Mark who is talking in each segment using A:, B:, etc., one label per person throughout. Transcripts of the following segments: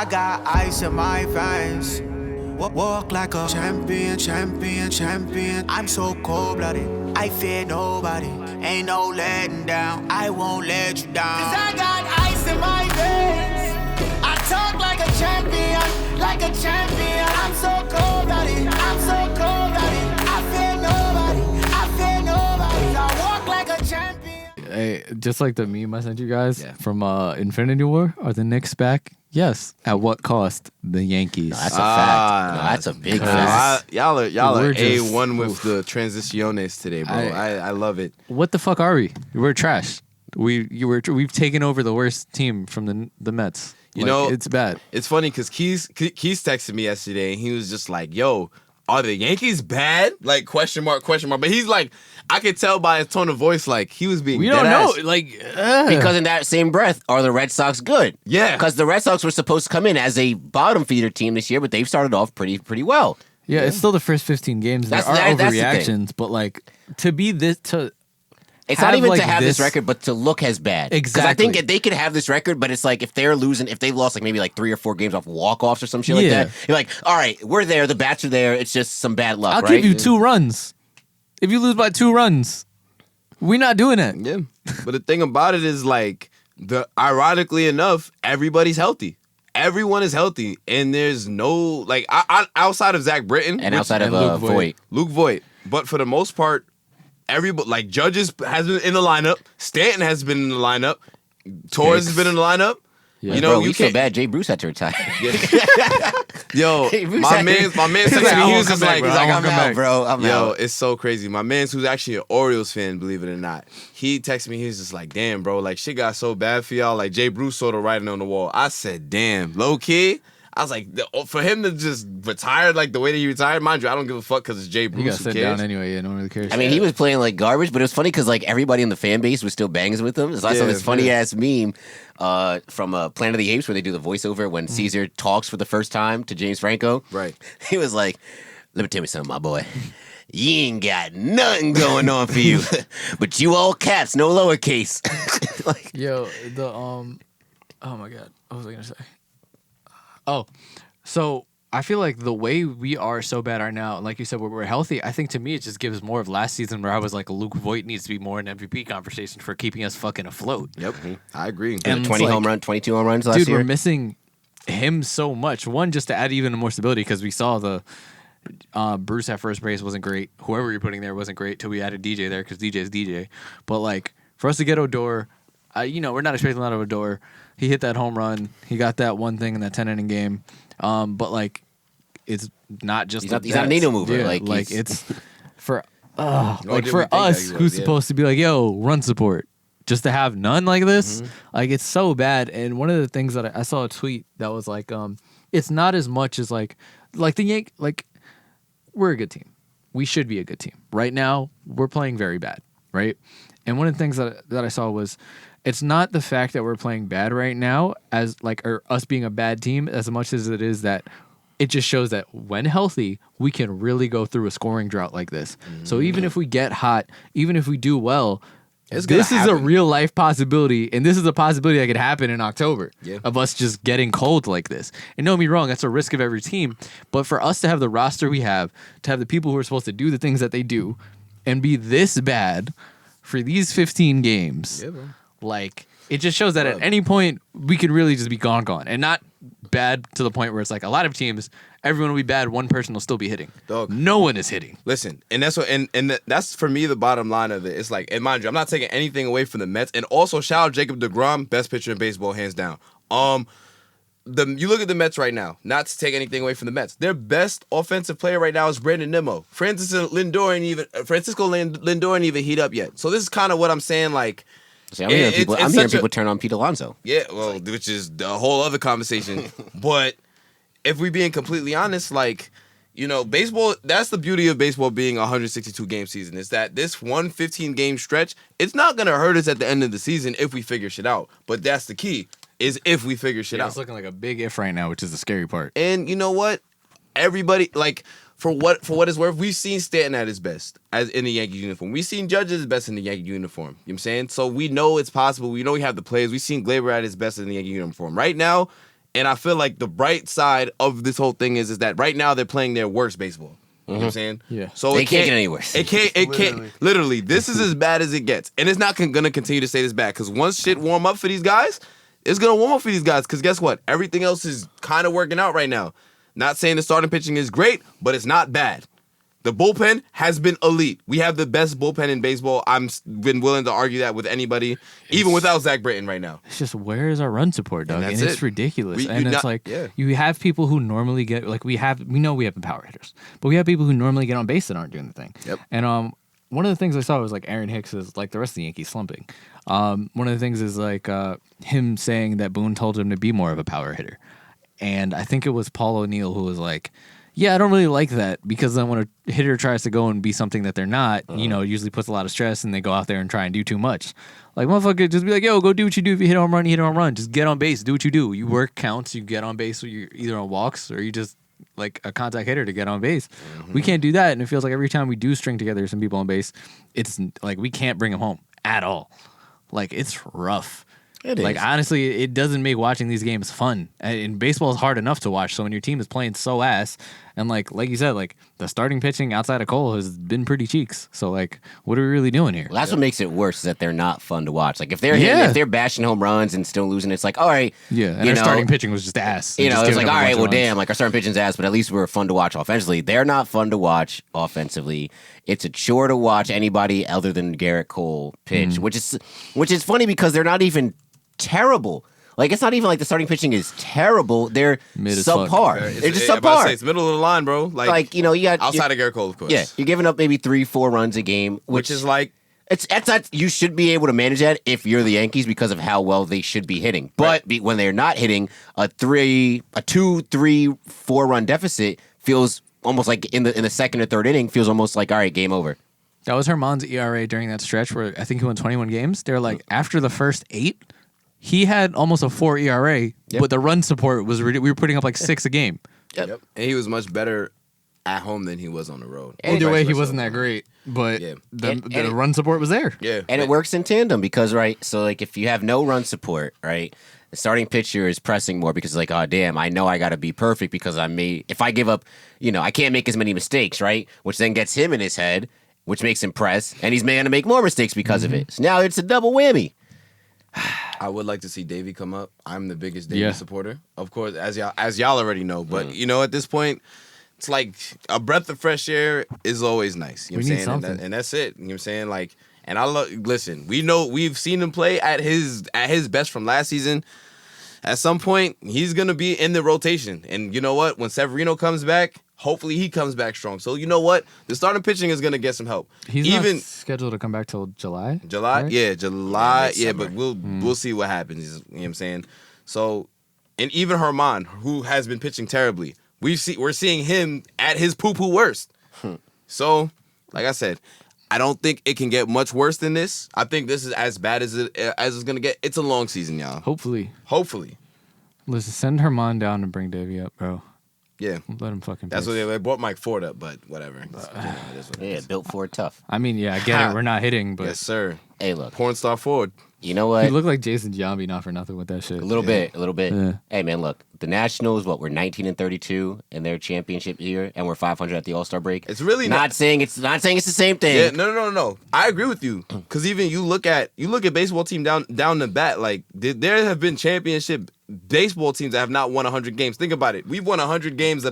A: I got ice in my veins. Walk like a champion, champion, champion. I'm so cold-blooded, I fear nobody. Ain't no letting down, I won't let you down. 'Cause I got ice in my veins. I talk like a champion, like a champion. I'm so cold-blooded, I'm so cold-blooded. I fear nobody, I fear nobody. I walk like a champion.
B: Hey, just like the meme I sent you guys from Infinity War, are the Knicks back? Yes. At what cost? The Yankees.
C: No, that's a fact. No, that's a big fact.
D: Y'all are
B: We're
D: A1 with the transiciones today, bro. I love it.
B: What the fuck are we? We're trash. We've taken over the worst team from the Mets.
D: You know,
B: it's bad.
D: It's funny because Keys texted me yesterday and he was just like, "Yo, are the Yankees bad?" Like question mark. But he's like, I could tell by his tone of voice, like he was being.
B: We
D: dead
B: don't know,
D: ass.
B: like
C: because in that same breath, are the Red Sox good?
D: Yeah,
C: because the Red Sox were supposed to come in as a bottom feeder team this year, but they've started off pretty well.
B: Yeah, it's still the first 15 games. There are overreactions, but like to be this to.
C: It's not even
B: like
C: to have this record, but to look as bad.
B: Exactly.
C: Because I think if they could have this record, but it's like if they're losing, if they've lost like maybe like 3 or 4 games off walk-offs or some shit like that, you're like, all right, we're there, the bats are there, it's just some bad luck,
B: I'll
C: right?
B: give you 2 runs. If you lose by 2 runs, we're not doing that.
D: Yeah, but the thing about it is like ironically enough, everybody's healthy. Everyone is healthy, and there's no like outside of Zach Britton
C: and outside of
D: Luke Voigt. But for the most part, everybody like Judges has been in the lineup. Stanton has been in the lineup. Torres has been in the lineup.
C: Yeah. You know, you feel bad. Jay Bruce had to retire.
D: Yo, my man texted me. He was just like,
C: I'm out, bro. I'm out.
D: It's so crazy. My man's who's actually an Orioles fan, believe it or not. He texted me. He was just like, damn, bro, like shit got so bad for y'all. Like Jay Bruce saw the writing on the wall. I said, damn, low key. I was like, for him to just retire like the way that he retired, mind you, I don't give a fuck because it's Jay Bruce.
B: He got sit down anyway. Yeah, no one really cares.
C: I mean, he was playing like garbage, but it was funny because like everybody in the fan base was still bangs with him. So I saw this funny ass meme from Planet of the Apes where they do the voiceover when Caesar talks for the first time to James Franco.
D: Right.
C: He was like, "Let me tell you something, my boy. You ain't got nothing going on for you, but you all caps, no lowercase."
B: Like, yo, the oh my god, what was I gonna say? Oh, so I feel like the way we are so bad right now, like you said, where we're healthy, I think to me it just gives more of last season where I was like, Luke Voigt needs to be more in MVP conversation for keeping us fucking afloat.
D: Yep, I agree.
C: And 22 home runs last year.
B: Dude, we're missing him so much. One, just to add even more stability because we saw the Bruce at first base wasn't great. Whoever you're putting there wasn't great till we added DJ there because DJ is DJ. But like for us to get Odor, we're not expecting a lot of Odor. He hit that home run. He got that one thing in that 10-inning game. But like, it's not just
C: he's not a needle mover.
B: Yeah, like it's for us who's supposed to be like, yo, run support. Just to have none like this, like it's so bad. And one of the things that I saw a tweet that was like, it's not as much as like the Yankees. Like we're a good team. We should be a good team. Right now, we're playing very bad, right? And one of the things that I saw was, it's not the fact that we're playing bad right now as like or us being a bad team as much as it is that it just shows that when healthy, we can really go through a scoring drought like this. So even if we get hot, even if we do well, this is a real life possibility, and this is a possibility that could happen in October of us just getting cold like this. And don't get me wrong, that's a risk of every team. But for us to have the roster we have, to have the people who are supposed to do the things that they do, and be this bad for these 15 games. Yeah, like, it just shows that at any point, we could really just be gone. And not bad to the point where it's like a lot of teams, everyone will be bad, one person will still be hitting.
D: Dog.
B: No one is hitting.
D: Listen, and that's what, and that's for me the bottom line of it. It's like, and mind you, I'm not taking anything away from the Mets. And also, shout out Jacob deGrom, best pitcher in baseball, hands down. You look at the Mets right now, not to take anything away from the Mets. Their best offensive player right now is Brandon Nimmo. Francisco Lindor ain't even heat up yet. So this is kind of what I'm saying, like,
C: See, I'm hearing people turn on Pete Alonso.
D: Yeah, well, which is the whole other conversation. But if we're being completely honest, like, baseball, that's the beauty of baseball being a 162 game season, is that this 115 game stretch, it's not going to hurt us at the end of the season if we figure shit out. But that's the key, is if we figure shit out.
B: It's looking like a big if right now, which is the scary part.
D: And you know what? Everybody, like, for what it's worth, we've seen Stanton at his best as in the Yankees uniform. We've seen Judge at his best in the Yankee uniform. You know what I'm saying? So we know it's possible. We know we have the players. We've seen Glaber at his best in the Yankee uniform. Right now, And I feel like the bright side of this whole thing is that right now they're playing their worst baseball. You know what I'm saying?
B: Yeah.
D: So
C: They can't get any worse.
D: It can't. Literally, this is as bad as it gets, and it's not gonna continue to stay this bad. Because once shit warm up for these guys, it's gonna warm up for these guys. Because guess what? Everything else is kind of working out right now. Not saying the starting pitching is great, but it's not bad. The bullpen has been elite. We have the best bullpen in baseball. I've been willing to argue that with anybody, even without Zach Britton right now.
B: It's just, where is our run support, Doug? And it's ridiculous.
D: Yeah.
B: You have people who normally get, like, we know we have the power hitters, but we have people who normally get on base that aren't doing the thing.
D: Yep.
B: And one of the things I saw was like Aaron Hicks is like the rest of the Yankees slumping. One of the things is like him saying that Boone told him to be more of a power hitter. And I think it was Paul O'Neill who was like, yeah, I don't really like that, because then when a hitter tries to go and be something that they're not, it usually puts a lot of stress, and they go out there and try and do too much. Like, motherfucker, just be like, yo, go do what you do. If you hit a home run, you hit a home run. Just get on base. Do what you do. You work counts. You get on base. So you're either on walks or you just like a contact hitter to get on base. We can't do that, and it feels like every time we do string together some people on base, it's like we can't bring them home at all. Like, it's rough.
C: It
B: like,
C: is.
B: honestly, it doesn't make watching these games fun. And baseball is hard enough to watch. So when your team is playing so ass, and like you said, like the starting pitching outside of Cole has been pretty cheeks. So like, what are we really doing here?
C: Well, that's what makes it worse, is that they're not fun to watch. Like if they're bashing home runs and still losing, it's like, all right,
B: and their starting pitching was just ass.
C: You know, it's like, all right, well, damn, like our starting pitching's ass, but at least we're fun to watch offensively. They're not fun to watch offensively. It's a chore to watch anybody other than Garrett Cole pitch, which is funny because they're not even terrible. Like, it's not even like the starting pitching is terrible. They're subpar. They're just subpar.
D: It's middle of the line, bro. Like you got outside of Garrett Cole, of course.
C: Yeah, you're giving up maybe 3-4 runs a game, which is like it's not. You should be able to manage that if you're the Yankees because of how well they should be hitting. But when they're not hitting, a 2, 3, 4 run deficit feels almost like in the second or third inning feels almost like, all right, game over.
B: That was Herman's ERA during that stretch where I think he won 21 games. They're like, after the first 8. He had almost a 4 ERA, but the run support was we were putting up like 6 a game.
D: Yep. And he was much better at home than he was on the road.
B: Either way, he wasn't that great, but the run support was there.
D: Yeah.
C: And it works in tandem because, so like if you have no run support, right, the starting pitcher is pressing more because it's like, oh, damn, I know I got to be perfect because if I give up, I can't make as many mistakes, right, which then gets him in his head, which makes him press, and he's going to make more mistakes because of it. So now it's a double whammy.
D: I would like to see Davey come up. I'm the biggest Davey supporter, of course, as y'all already know. But at this point, it's like a breath of fresh air is always nice. You know what I'm saying?
B: Something.
D: And that's it. You know what I'm saying? Like, and listen. We've seen him play at his best from last season. At some point, he's gonna be in the rotation. And you know what? When Severino comes back, hopefully he comes back strong. So you know what? The starting pitching is gonna get some help.
B: He's not scheduled to come back till July.
D: Right? Yeah, July. Yeah, but we'll see what happens. You know what I'm saying? So, and even Herman, who has been pitching terribly, we're seeing him at his poo-poo worst. So, like I said, I don't think it can get much worse than this. I think this is as bad as it's gonna get. It's a long season, y'all.
B: Hopefully. Listen, send Herman down and bring Davey up, bro.
D: Yeah.
B: Let him fucking
D: That's
B: pitch.
D: what they brought Mike Ford up, but whatever.
C: Built for it tough.
B: I mean, yeah, I get it. We're not hitting, but
D: yes, sir.
C: Hey, look.
D: Porn star Ford.
C: You know what?
B: he looked like Jason Giambi, not for nothing with that shit.
C: A little bit.
B: Yeah.
C: Hey, man, look. The Nationals, we're 19-32 in their championship year, and we're 500 at the All-Star break.
D: It's really
C: not saying it's the same thing.
D: Yeah, no. I agree with you because even you look at baseball team down the bat. Like there have been championship baseball teams that have not won 100 games. Think about it. We've won 100 games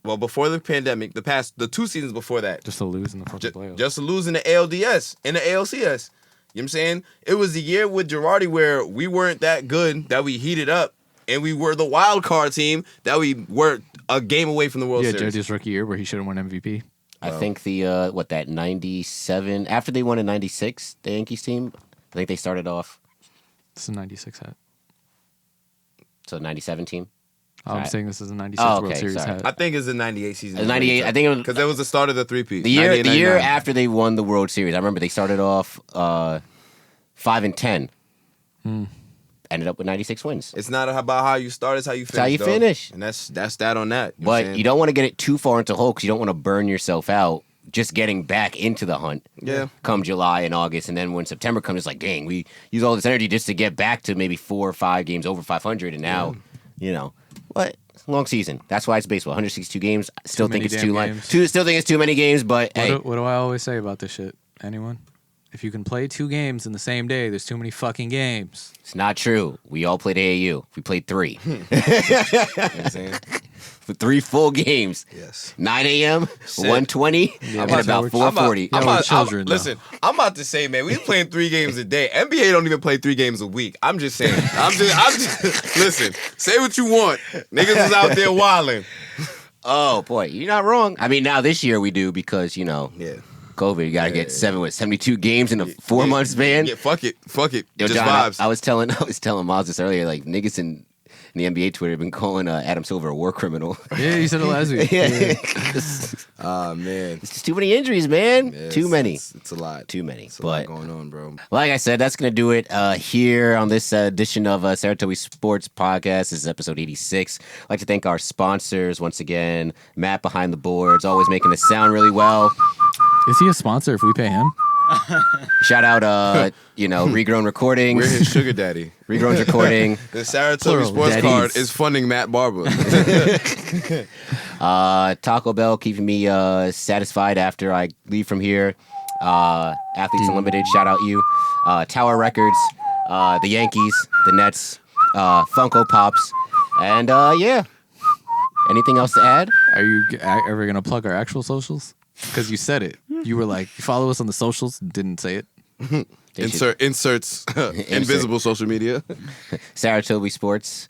D: before the pandemic, the 2 seasons before that.
B: Just to lose in the fucking playoffs.
D: Just to lose in the ALDS and the ALCS. You know what I'm saying? It was the year with Girardi where we weren't that good, that we heated up, and we were the wild card team, that we were a game away from the World Series.
B: Yeah, Judge's rookie year where he should have won MVP.
C: I think that 97, after they won in 96, the Yankees team, I think they started off.
B: It's a 96 hat.
C: So 97 team?
B: I'm saying this is a 96 World Series hat.
D: I think it's the 98 season.
C: 98, I think it was
D: because that was the start of the three-peat.
C: The year after they won the World Series. I remember they started off 5-10. Ended up with 96 wins.
D: It's not about how you start; it's how you finish.
C: It's how you finish,
D: and that's that on that.
C: But you don't want to get it too far into the hole because you don't want to burn yourself out. Just getting back into the hunt.
D: Yeah.
C: Come July and August, and then when September comes, it's like, dang, we use all this energy just to get back to maybe 4 or 5 games over 500, and now you know, what? Long season. That's why it's baseball. 162 games. Still think it's too
B: games.
C: Still think it's too many games, but hey.
B: What do I always say about this shit? Anyone? If you can play 2 games in the same day, there's too many fucking games.
C: It's not true. We all played AAU. We played 3.
D: You know what I'm saying?
C: For 3 full games.
D: Yes.
C: 9 a.m., 1:20, and about 4:40.
D: Listen, I'm about to say, man, we playing 3 games a day. NBA don't even play 3 games a week. I'm just saying. I'm just listen, say what you want. Niggas is out there wilding.
C: Oh, boy. You're not wrong. I mean, now this year we do because,
D: Yeah.
C: COVID, you got to get 72 games in a 4-month span.
D: Yeah, fuck it.
C: Yo,
D: Just
C: John,
D: vibes.
C: I was telling Miles this earlier, like, niggas in the NBA Twitter have been calling Adam Silver a war criminal.
B: Yeah, you said it last week.
D: Oh, man.
C: It's just too many injuries, man.
D: Yes,
C: too many.
D: It's a lot.
C: Too many.
D: It's a lot going on, bro.
C: Like I said, that's going to do it here on this edition of Saratoga Sports Podcast. This is episode 86. I'd like to thank our sponsors once again. Matt behind the boards, always making us sound really well.
B: Is he a sponsor if we pay him?
C: Shout out, Regrown Recordings.
D: We're his sugar daddy.
C: Regrown Recording.
D: The Saratoga
B: Plural,
D: Sports
B: daddies.
D: Card is funding Matt Barber.
C: Taco Bell keeping me satisfied after I leave from here. Athletes Unlimited, shout out you. Tower Records, the Yankees, the Nets, Funko Pops, and yeah. Anything else to add?
B: Are you ever going to plug our actual socials? Because you said it. You were like, follow us on the socials, didn't say it.
D: Inserts invisible social media.
C: Saratoga Sports.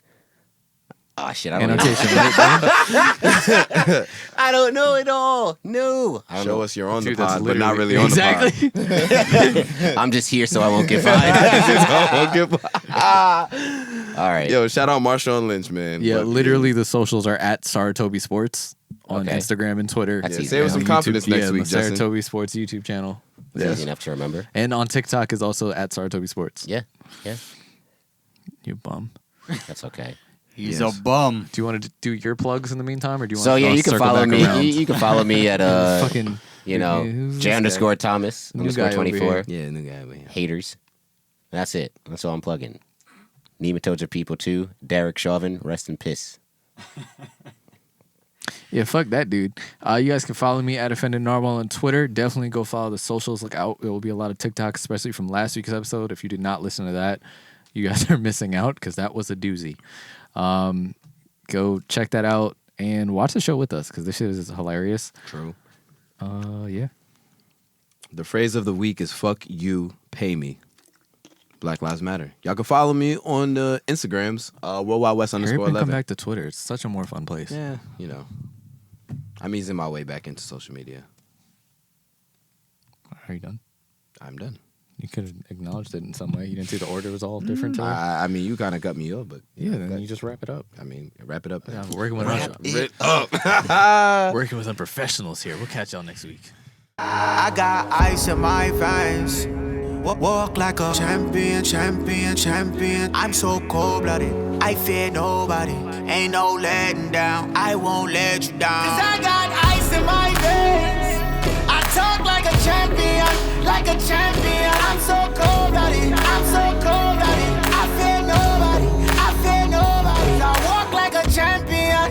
C: Oh shit! I don't know.
B: Annotation.
C: I don't know it all. No. I don't
D: Show
C: know.
D: us you're on
B: Dude,
D: the
B: that's
D: pod, but not
B: literally-
D: really on
B: exactly.
D: the pod.
C: I'm just here so I won't get fined. All right.
D: Yo, shout out Marshawn Lynch, man.
B: Yeah,
D: But,
B: literally the socials are at Saratoga Sports on
C: Okay.
B: Instagram and Twitter.
C: That's
D: Yeah,
C: easy.
D: say it with some
B: And
D: confidence
B: YouTube,
D: next week,
B: the
D: Justin.
B: Saratoga Sports YouTube channel.
C: It's
D: Yes.
C: easy enough to remember.
B: And on TikTok is also at Saratoga Sports.
C: Yeah.
B: You bum.
C: That's okay.
E: He's
D: Yes.
E: a bum.
B: Do you want to do your plugs in the meantime, or do you want
C: So
B: to
C: yeah, you can
B: circle
C: follow
B: back
C: me.
B: around?
C: You can follow me at
B: Fucking,
C: J
B: who's this guy?
C: underscore Thomas
B: New
C: underscore
B: guy over
C: 24.
D: Yeah, new guy. Man.
C: Haters. That's it. That's all I'm plugging. Nematodes are people too. Derek Chauvin, rest in piss.
B: Yeah, fuck that dude. You guys can follow me at Offended Narwhal on Twitter. Definitely go follow the socials. Look out. There will be a lot of TikToks, especially from last week's episode. If you did not listen to that, you guys are missing out because that was a doozy. Go check that out and watch the show with us because this shit is hilarious.
D: True.
B: Yeah.
D: The phrase of the week is "fuck you, pay me." Black Lives Matter. Y'all can follow me on the Instagrams, Worldwide West
B: Hurry up
D: underscore
B: and come
D: 11.
B: back to Twitter. It's such a more fun place.
D: Yeah, I'm easing my way back into social media.
B: Are you done?
D: I'm done.
B: You could have acknowledged it in some way. You didn't see the order was all different today?
D: I mean, you kind of got me up, but
B: Yeah, then you just wrap it up.
D: I mean, wrap it up.
B: Yeah, working with working with unprofessionals here. We'll catch y'all next week.
A: I got ice in my veins. Walk like a champion, champion, champion. I'm so cold-blooded, I fear nobody. Ain't no letting down, I won't let you down. 'Cause I got ice in my